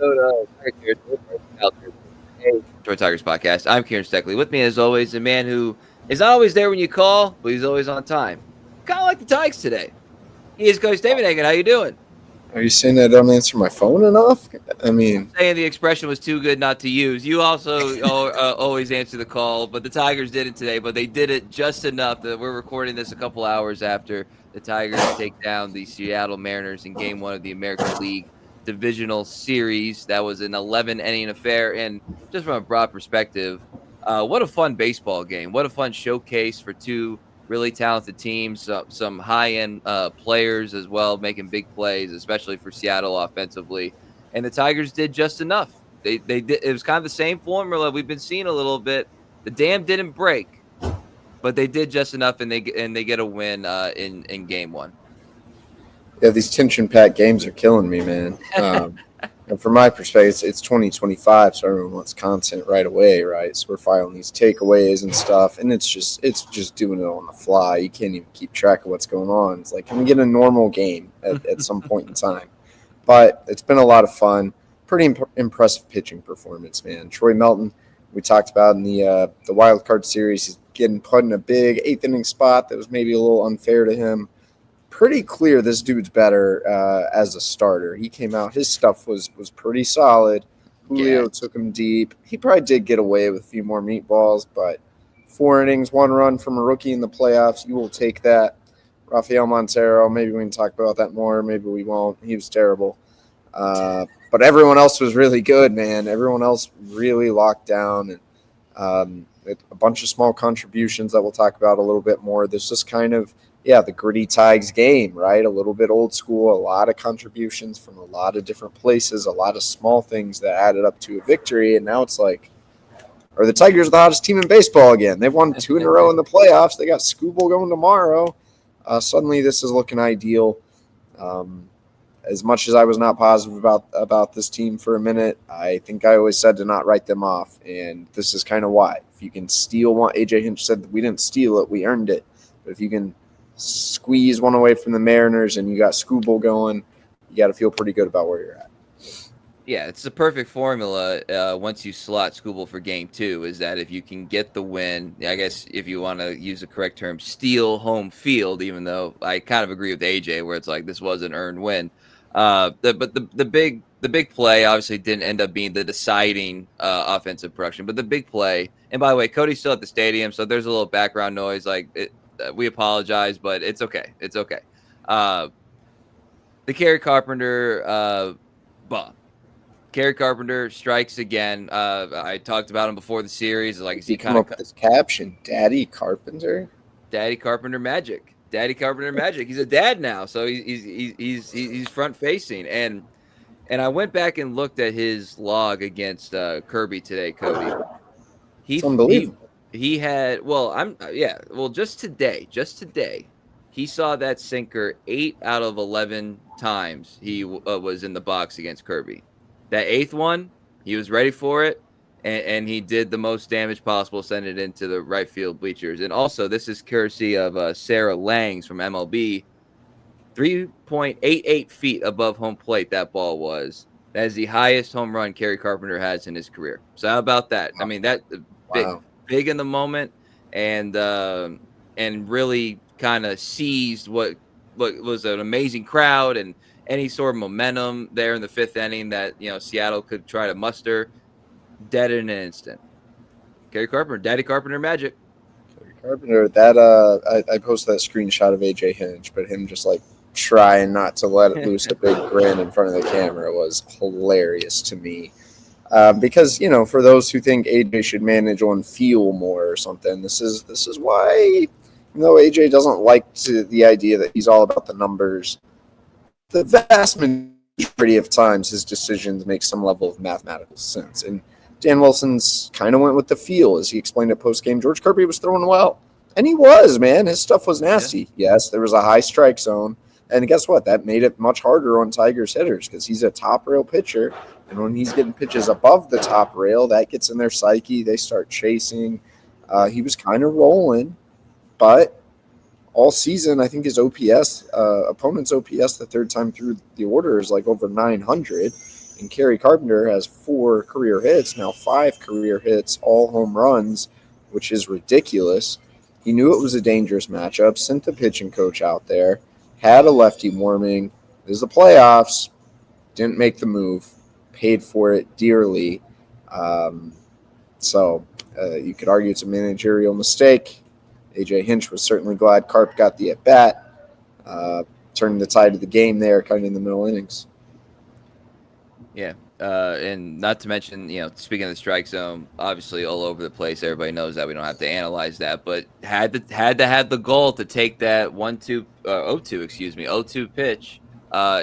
episode of Detroit Tigers podcast. I'm Kieran Steckley. With me, as always, the man who is not always there when you call, but he's always on time. Kind of like the Tigers today. He is Cody Stavenhagen. How you doing? Are you saying I don't answer my phone enough? I mean, Saying the expression was too good not to use. You also always answer the call, but the Tigers did it today. But they did it just enough that we're recording this a couple hours after the Tigers take down the Seattle Mariners in Game 1 of the American League Divisional Series. That was an 11-inning affair, and just from a broad perspective, what a fun baseball game! What a fun showcase for two really talented teams, some high-end players as well, making big plays, especially for Seattle offensively. And the Tigers did just enough. They did. It was kind of the same formula we've been seeing a little bit. The dam didn't break, but they did just enough, and they get a win in Game 1. yeah, these tension-packed games are killing me, man. And from my perspective, it's 2025, so everyone wants content right away, right? So we're filing these takeaways and stuff, and it's just doing it on the fly. You can't even keep track of what's going on. It's like, can we get a normal game at some point in time? But it's been a lot of fun. Pretty impressive pitching performance, man. Troy Melton, we talked about in the wild card series, he's getting put in a big eighth-inning spot that was maybe a little unfair to him. Pretty clear this dude's better as a starter. He came out. His stuff was pretty solid. Julio took him deep. He probably did get away with a few more meatballs, but 4 innings, 1 run from a rookie in the playoffs, you will take that. Rafael Montero, maybe we can talk about that more. Maybe we won't. He was terrible. But everyone else was really good, man. Everyone else really locked down. And a bunch of small contributions that we'll talk about a little bit more. This is kind of, the gritty Tigers game, right? A little bit old school, a lot of contributions from a lot of different places, a lot of small things that added up to a victory. And now it's like, are the Tigers the hottest team in baseball again? They've won 2 in a row in the playoffs. They got Skubal going tomorrow. Suddenly this is looking ideal. As much as I was not positive about this team for a minute, I think I always said to not write them off. And this is kind of why. If you can steal one, AJ Hinch said we didn't steal it, we earned it. But if you can squeeze one away from the Mariners and you got Skubal going, you got to feel pretty good about where you're at. Yeah, it's the perfect formula once you slot Skubal for Game 2, is that if you can get the win, I guess if you want to use the correct term, steal home field, even though I kind of agree with AJ where it's like this was an earned win. But the big play obviously didn't end up being the deciding offensive production, but the big play, and by the way, Cody's still at the stadium, so there's a little background noise, we apologize, but it's okay. It's okay. The Kerry Carpenter bomb. Kerry Carpenter strikes again. I talked about him before the series. Like, is he kind of this caption, Daddy Carpenter? Daddy Carpenter magic. Daddy Carpenter magic. He's a dad now, so he's front facing. And I went back and looked at his log against Kirby today, Cody. It's unbelievable. He had just today, he saw that sinker 8 out of 11 times he was in the box against Kirby. That 8th one, he was ready for it, and he did the most damage possible, send it into the right field bleachers. And also, this is courtesy of Sarah Langs from MLB. 3.88 feet above home plate that ball was. That is the highest home run Kerry Carpenter has in his career. So how about that? I mean, that big in the moment, and really kind of seized what was an amazing crowd and any sort of momentum there in the 5th inning that Seattle could try to muster. Dead in an instant. Kerry Carpenter, Daddy Carpenter magic. Kerry Carpenter, that I posted that screenshot of AJ Hinch, but him just like trying not to let it loose a big grin in front of the camera was hilarious to me. Because, for those who think AJ should manage on feel more or something, this is why, AJ doesn't like the idea that he's all about the numbers. The vast majority of times his decisions make some level of mathematical sense. And Dan Wilson's kind of went with the feel, as he explained at postgame. George Kirby was throwing well. And he was, man. His stuff was nasty. Yeah. Yes, there was a high strike zone. And guess what? That made it much harder on Tigers hitters because he's a top rail pitcher. And when he's getting pitches above the top rail, that gets in their psyche. They start chasing. He was kind of rolling. But all season, I think his OPS, opponent's OPS the 3rd time through the order is like over 900. And Kerry Carpenter has 4 career hits, now 5 career hits, all home runs, which is ridiculous. He knew it was a dangerous matchup, sent the pitching coach out there, had a lefty warming. This is the playoffs, didn't make the move, paid for it dearly. So you could argue it's a managerial mistake. A.J. Hinch was certainly glad Carp got the at-bat, turning the tide of the game there kind of in the middle innings. Yeah. And not to mention, speaking of the strike zone, obviously all over the place. Everybody knows that we don't have to analyze that, but had to have the goal to take that 0-2 pitch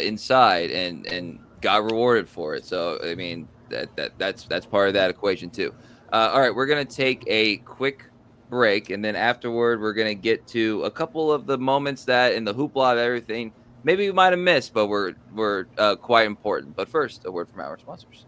inside and got rewarded for it. So I mean that's part of that equation too. All right, we're gonna take a quick break, and then afterward we're gonna get to a couple of the moments that in the hoopla of everything maybe we might have missed, but we're quite important. But first, a word from our sponsors.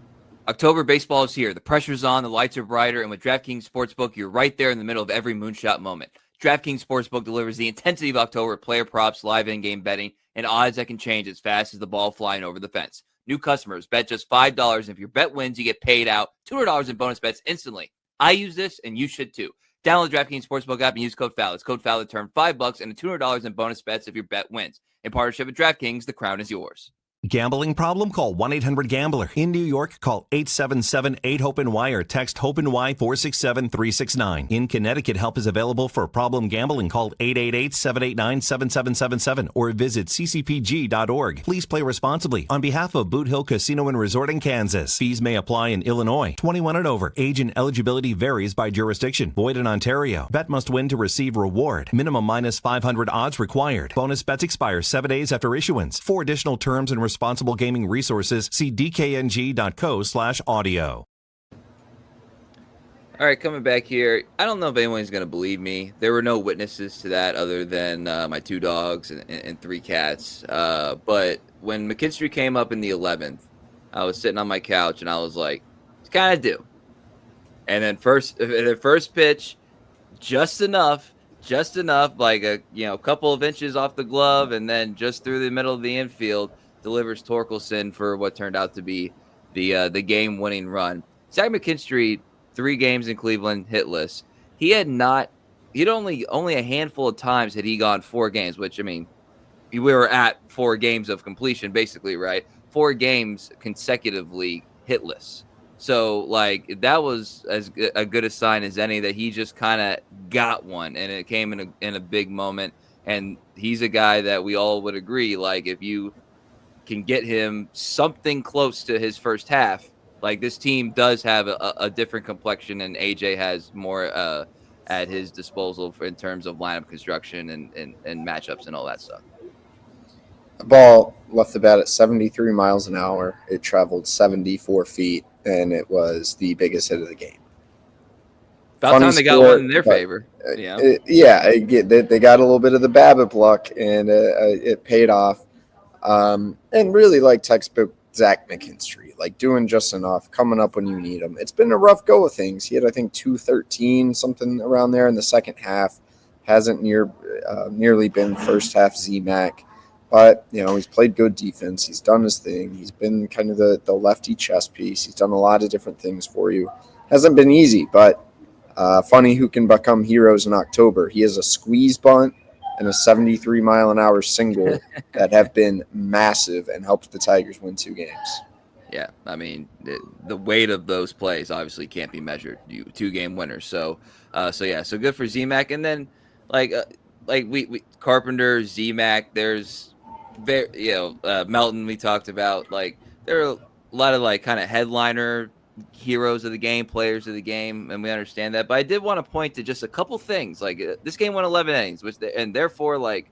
October baseball is here. The pressure's on, the lights are brighter, and with DraftKings Sportsbook, you're right there in the middle of every moonshot moment. DraftKings Sportsbook delivers the intensity of October, player props, live in-game betting, and odds that can change as fast as the ball flying over the fence. New customers bet just $5, and if your bet wins, you get paid out $200 in bonus bets instantly. I use this, and you should too. Download the DraftKings Sportsbook app and use code FOUL. It's code FOUL to turn $5 and $200 in bonus bets if your bet wins. In partnership with DraftKings, the crown is yours. Gambling problem? Call 1-800-GAMBLER. In New York, call 877-8-HOPE-NY or text HOPE-NY 467-369. In Connecticut, help is available for problem gambling. Call 888-789-7777 or visit ccpg.org. Please play responsibly. On behalf of Boot Hill Casino and Resort in Kansas, fees may apply in Illinois. 21 and over. Age and eligibility varies by jurisdiction. Void in Ontario. Bet must win to receive reward. Minimum minus 500 odds required. Bonus bets expire 7 days after issuance. For additional terms and responsible gaming resources, see dkng.co/audio. All right, coming back here. I don't know if anyone's going to believe me. There were no witnesses to that other than my 2 dogs and 3 cats. But when McKinstry came up in the 11th, I was sitting on my couch and I was like, it's kind of due. And then the first pitch, just enough, like a couple of inches off the glove, and then just through the middle of the infield, delivers Torkelson for what turned out to be the game-winning run. Zach McKinstry, 3 games in Cleveland, hitless. He'd only a handful of times had he gone 4 games, which, I mean, we were at 4 games of completion, basically, right? 4 games consecutively hitless. So, like, that was as a good a sign as any that he just kind of got one, and it came in a big moment. And he's a guy that we all would agree, like, if you can get him something close to his first half, like, this team does have a different complexion, and AJ has more at his disposal in terms of lineup construction and matchups and all that stuff. The ball left the bat at 73 miles an hour. It traveled 74 feet, and it was the biggest hit of the game. About time they got one in their favor. Yeah, they got a little bit of the BABIP luck, and it paid off. And really, like textbook Zach McKinstry, like doing just enough, coming up when you need him. It's been a rough go of things. He had, I think, 213, something around there in the second half. Hasn't nearly been first half Z-Mac. But, he's played good defense. He's done his thing. He's been kind of the lefty chess piece. He's done a lot of different things for you. Hasn't been easy, but funny who can become heroes in October. He has a squeeze bunt and a 73-mile-an-hour single that have been massive and helped the Tigers win 2 games. Yeah, I mean, the weight of those plays obviously can't be measured. 2-game winners. So good for Z-Mac. And then, we Carpenter, Z-Mac, there's Melton we talked about. Like, there are a lot of, kind of headliner heroes of the game, players of the game, and we understand that. But I did want to point to just a couple things. Like, this game went 11 innings, and therefore,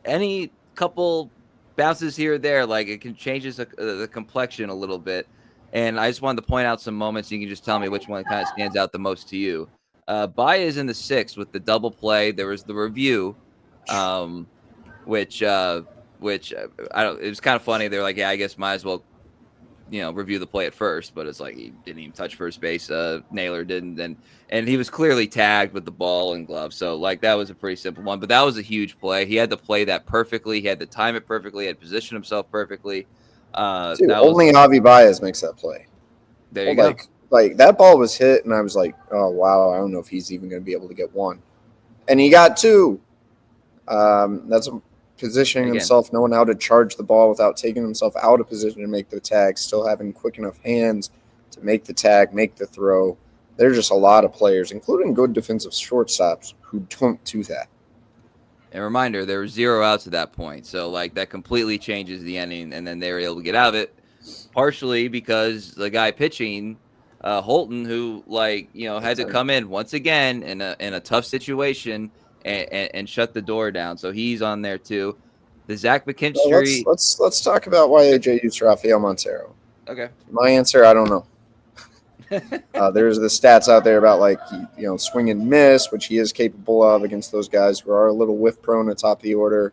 any couple bounces here or there, it can change the complexion a little bit. And I just wanted to point out some moments. You can just tell me which one kind of stands out the most to you. Baez in the 6th with the double play. There was the review, which I don't. It was kind of funny. They're like, yeah, I guess might as well review the play at first, but it's like he didn't even touch first base. Naylor didn't, and he was clearly tagged with the ball and glove. So that was a pretty simple one, but that was a huge play. He had to play that perfectly. He had to time it perfectly. He had to position himself perfectly. Dude, That was only Javi Baez makes that play. there. You go. Like that ball was hit, and I was like, oh wow, I don't know if he's even going to be able to get one, and he got two. That's positioning Again. himself, knowing how to charge the ball without taking himself out of position to make the tag, still having quick enough hands to make the tag, make the throw. There's just a lot of players, including good defensive shortstops, who don't do that. And reminder, there were 0 outs at that point, so like that completely changes the ending, and then they were able to get out of it, partially because the guy pitching, Holton, who had to come in once again in a tough situation and shut the door down, so he's on there too. The Zach McKinstry. Well, let's talk about why AJ used Rafael Montero. Okay. My answer, I don't know. There's the stats out there about swing and miss, which he is capable of against those guys who are a little whiff prone at top of the order.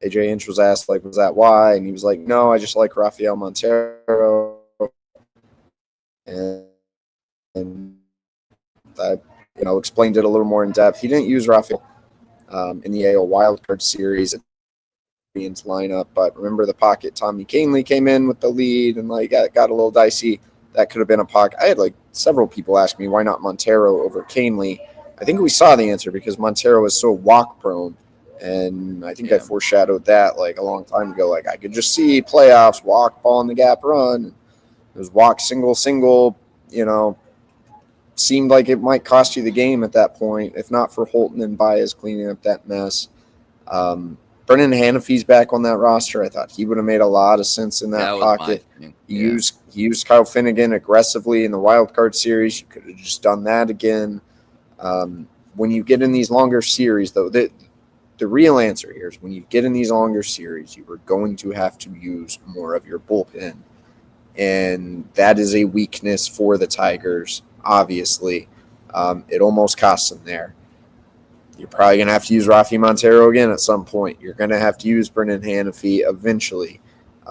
AJ Inch was asked, was that why? And he was like, no, I just like Rafael Montero. And I, explained it a little more in depth. He didn't use Rafael in the AL wildcard series lineup, but remember the pocket. Tommy Canley came in with the lead and got a little dicey. That could have been a pocket. I had several people ask me why not Montero over Canley. I think we saw the answer because Montero is so walk prone, and I think I foreshadowed that a long time ago. I could just see playoffs, walk, ball in the gap, run. It was walk, single. Seemed like it might cost you the game at that point, if not for Holton and Baez cleaning up that mess. Brennan Hanafy's back on that roster. I thought he would have made a lot of sense in that pocket. He used Kyle Finnegan aggressively in the wild card series. You could have just done that again. When you get in these longer series, though, the real answer here is when you get in these longer series, you are going to have to use more of your bullpen. And that is a weakness for the Tigers, obviously. It almost costs them there. You're probably going to have to use Rafi Montero again at some point. You're going to have to use Brennan Hanafy eventually.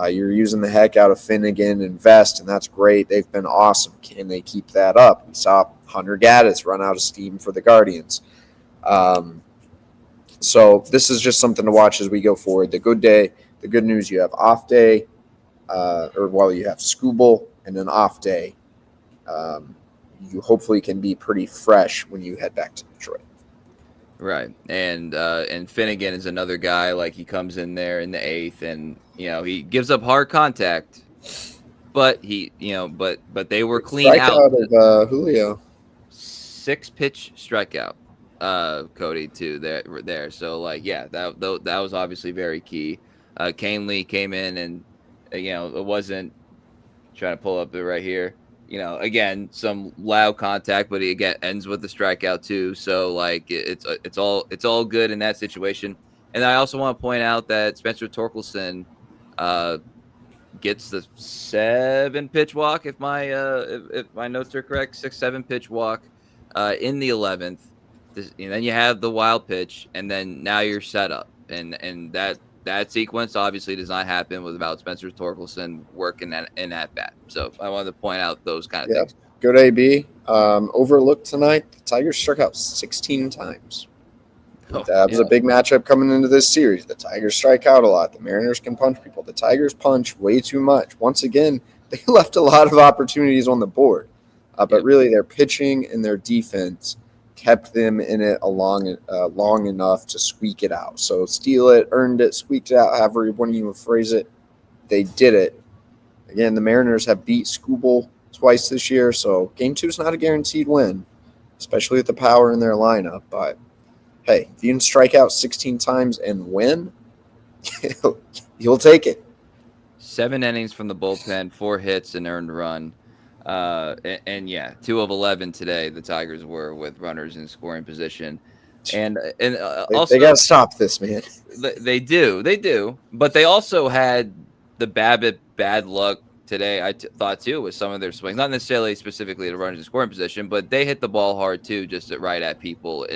You're using the heck out of Finnegan and Vest, and that's great. They've been awesome. Can they keep that up? We saw Hunter Gaddis run out of steam for the Guardians. So this is just something to watch as we go forward. The good news, you have off day, you have Skubal and an off day. You hopefully can be pretty fresh when you head back to Detroit. Right, and Finnegan is another guy. He comes in there in the 8th, and he gives up hard contact, but but they were clean out of Julio. 6-pitch strikeout, Cody too there. So that was obviously very key. Canley came in, and it wasn't trying to pull up it right here. Again, some loud contact, but he again ends with the strikeout too. So it's all good in that situation. And I also want to point out that Spencer Torkelson gets the 7-pitch walk, if my notes are correct, 6-7 pitch walk in the 11th. And then you have the wild pitch, and then now you're set up, and that sequence obviously does not happen without Spencer Torkelson working in at bat. So I wanted to point out those kind of things. Good AB. Overlooked tonight. The Tigers struck out 16 times. That was a big matchup coming into this series. The Tigers strike out a lot. The Mariners can punch people. The Tigers punch way too much. Once again, they left a lot of opportunities on the board. But really, their pitching and their defense kept them in it long enough to squeak it out. So steal it, earned it, squeaked it out, however you want to phrase it. They did it. Again, the Mariners have beat Skubal twice this year, so Game 2 is not a guaranteed win, especially with the power in their lineup. But, hey, if you can strike out 16 times and win, you'll take it. 7 innings from the bullpen, 4 hits, and earned run. 2 of 11 today, the Tigers were with runners in scoring position. And also, they got to stop this, man. They do. But they also had the Babbitt bad luck today, I thought, too, with some of their swings. Not necessarily specifically to runners in scoring position, but they hit the ball hard, too, just right at people,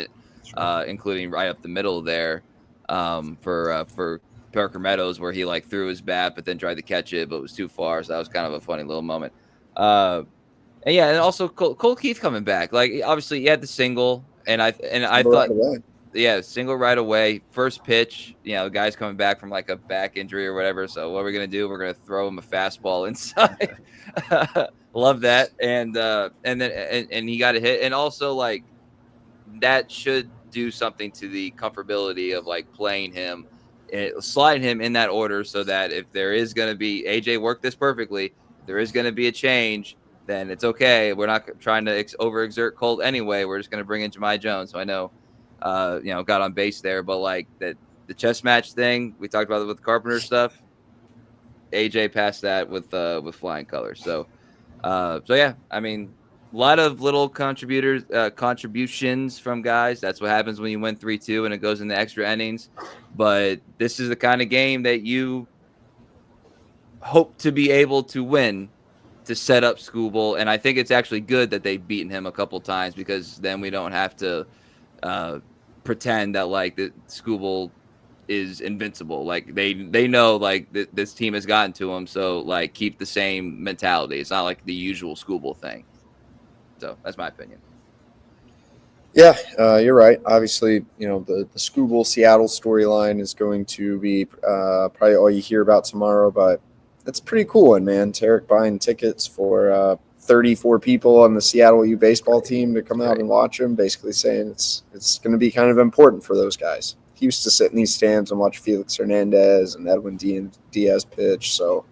including right up the middle there for Parker Meadows, where he threw his bat, but then tried to catch it, but it was too far. So that was kind of a funny little moment. And also Cole Keith coming back. Obviously, he had the single, and I thought single right away. First pitch, the guy's coming back from like a back injury or whatever. So what we're gonna do? We're gonna throw him a fastball inside. Love that. And then he got a hit, and also like that should do something to the comfortability of like playing him, sliding him in that order, so that if there is going to be AJ worked this perfectly, if there is going to be a change, then it's okay. We're not trying to overexert Colt anyway. We're just going to bring in Jahmai Jones. So I know, got on base there, but like the chess match thing we talked about with Carpenter stuff, AJ passed that with flying colors. So yeah, I mean, a lot of little contributions from guys. That's what happens when you win 3-2 and it goes into extra innings. But this is the kind of game that you hope to be able to win to set up Skubal. And I think it's actually good that they've beaten him a couple times, because then we don't have to pretend that like the Skubal is invincible. Like they know like this team has gotten to them, so like keep the same mentality. It's not like the usual Skubal thing. So that's my opinion. Yeah, you're right. Obviously, the Skubal Seattle storyline is going to be probably all you hear about tomorrow, but it's pretty cool. And man, Tarik buying tickets for 34 people on the Seattle U baseball team to come out and watch him, basically saying it's going to be kind of important for those guys. He used to sit in these stands and watch Felix Hernandez and Edwin Diaz pitch. So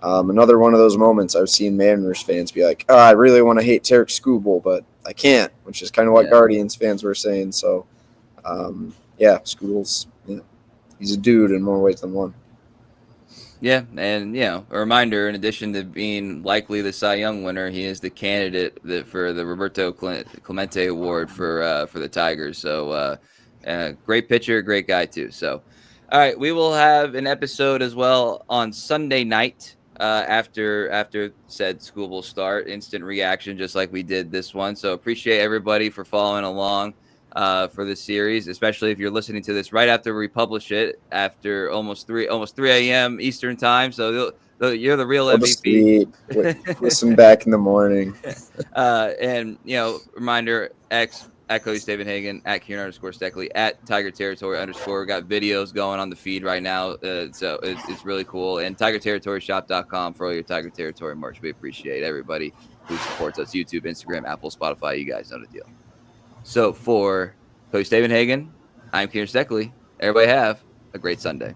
another one of those moments I've seen Mariners fans be like, I really want to hate Tarik Skubal, but I can't, which is kind of what Guardians fans were saying. So, Skubal's, he's a dude in more ways than one. Yeah, and a reminder, in addition to being likely the Cy Young winner, he is the candidate for the Roberto Clemente Award for the Tigers. So, great pitcher, great guy too. So, all right, we will have an episode as well on Sunday night after said Skubal start, instant reaction, just like we did this one. So appreciate everybody for following along for this series, especially if you're listening to this right after we publish it after almost 3 a.m. Eastern time. So you're the real MVP. Listen back in the morning. And reminder, at Cody Stavenhagen, at Kieran _Steckley, at Tiger Territory _ We got videos going on the feed right now. So it's really cool. And TigerTerritoryShop.com for all your Tiger Territory merch. We appreciate everybody who supports us. YouTube, Instagram, Apple, Spotify. You guys know the deal. So for Cody Stavenhagen, I'm Kieran Steckley. Everybody have a great Sunday.